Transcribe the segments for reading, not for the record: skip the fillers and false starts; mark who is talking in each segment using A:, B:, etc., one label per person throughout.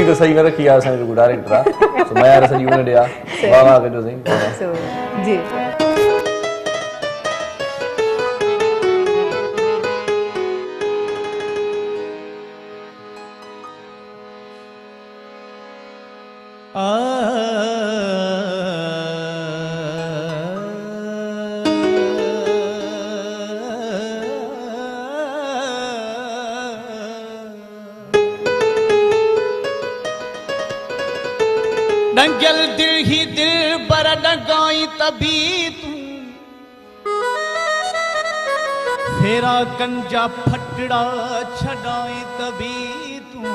A: तो सही कर रखी यार सही गुडार इंटरा तो मैं यार सही यूने दिया वाह वाह के जो सही
B: जी
C: डंगल दिल ही दिल बर डगाई तभी तू फेरा कंजा फटड़ा छड़ाई तभी तू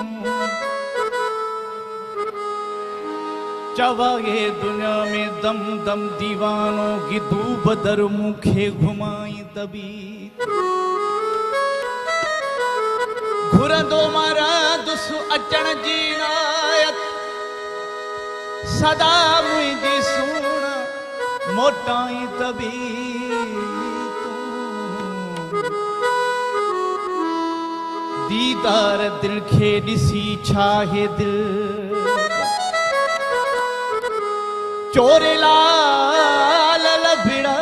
C: चवाए दुनिया में दम दम दीवानों की दू बदर मुखे घुमाई तभी घुरंदो मारा दुसु अचण जी नायत सदा मुझी सुन मोटाई तभी दीदार दिल खे दिसी छाहे दिल चोरे लाल लभिड़ा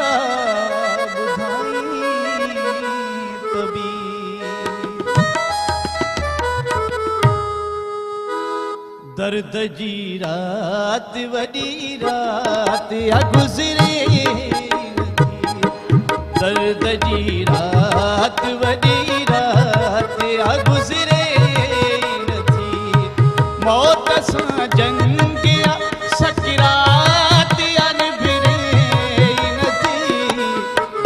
C: बुधाई तभी दर्द जी रात वडी रात या गुजरे दर्द जी रात वडी रात या गुजरे थी मौत सा जंग या सकरात या निभरे थी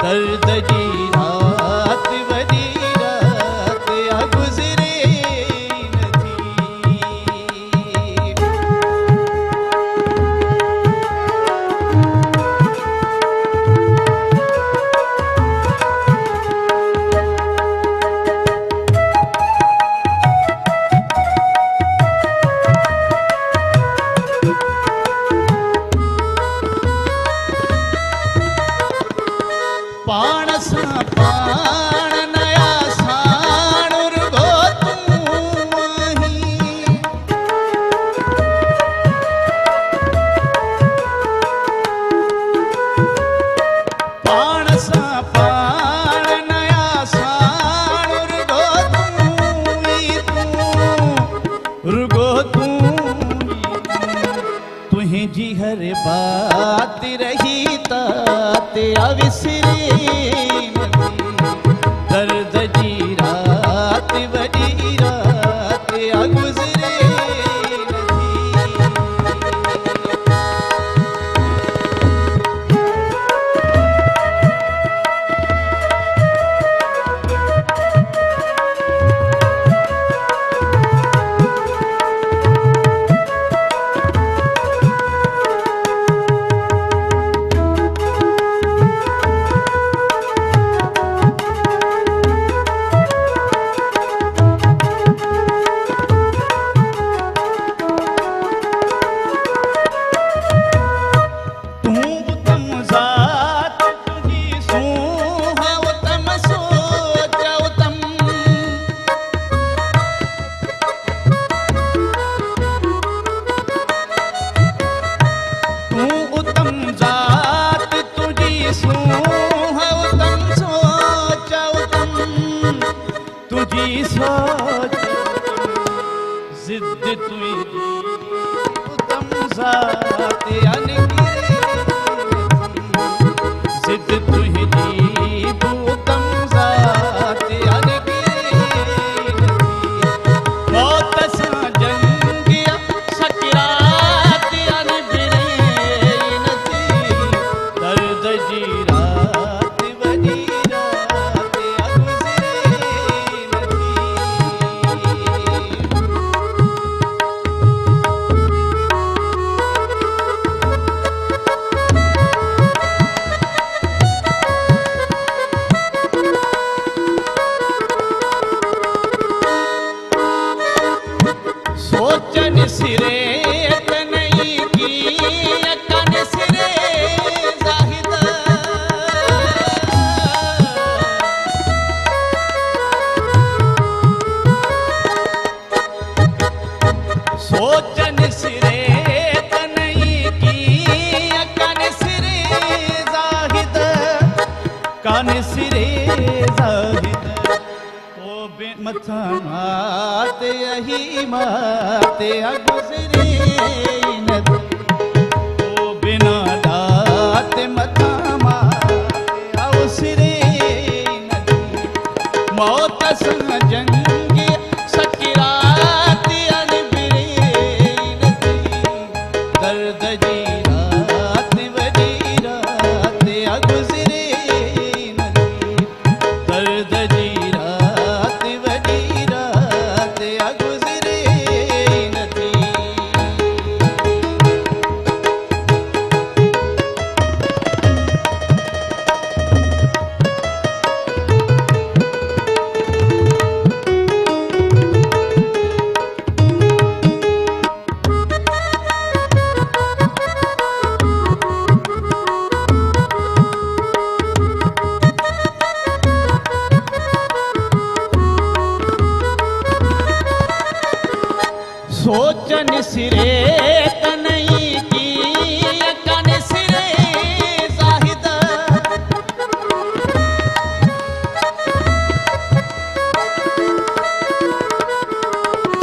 C: दर्द जी रात वडी रात या गुजरे जी हर बात रही तात अविसरे दर्द जी रात बड़ी रात गुजरे सोच जिद तुझी उत्तम जात अनगिरी जिद तुझी उत्तम जात अनगिरी मौत सा जंगिया सकरात अनगिरी नथी दर्द जी रात वडी रात सोचन सिरे नहीं की अकन सिरे जाहिदा सो सोचन सिरे तनई की कन सिरे जाहिद कन सिरे जाहिद ओ बे मथा माते यही माते गुजरे नदी ओ बिना दाते मथा माते सिरे नदी मौत संग जंगी सकराती अनबिरे नदी दर्द जी रात वजी रात गुजरे नदी दर्द जी रात वजी रात गुजरे नदी सोचन सिरे तनई की कन सिरे जाहिद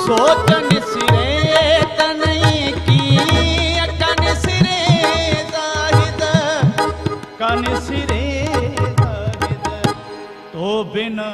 C: सोचन सिरे तनई की कन सिरे जाहिद कन सिरे जाहिद तो बिना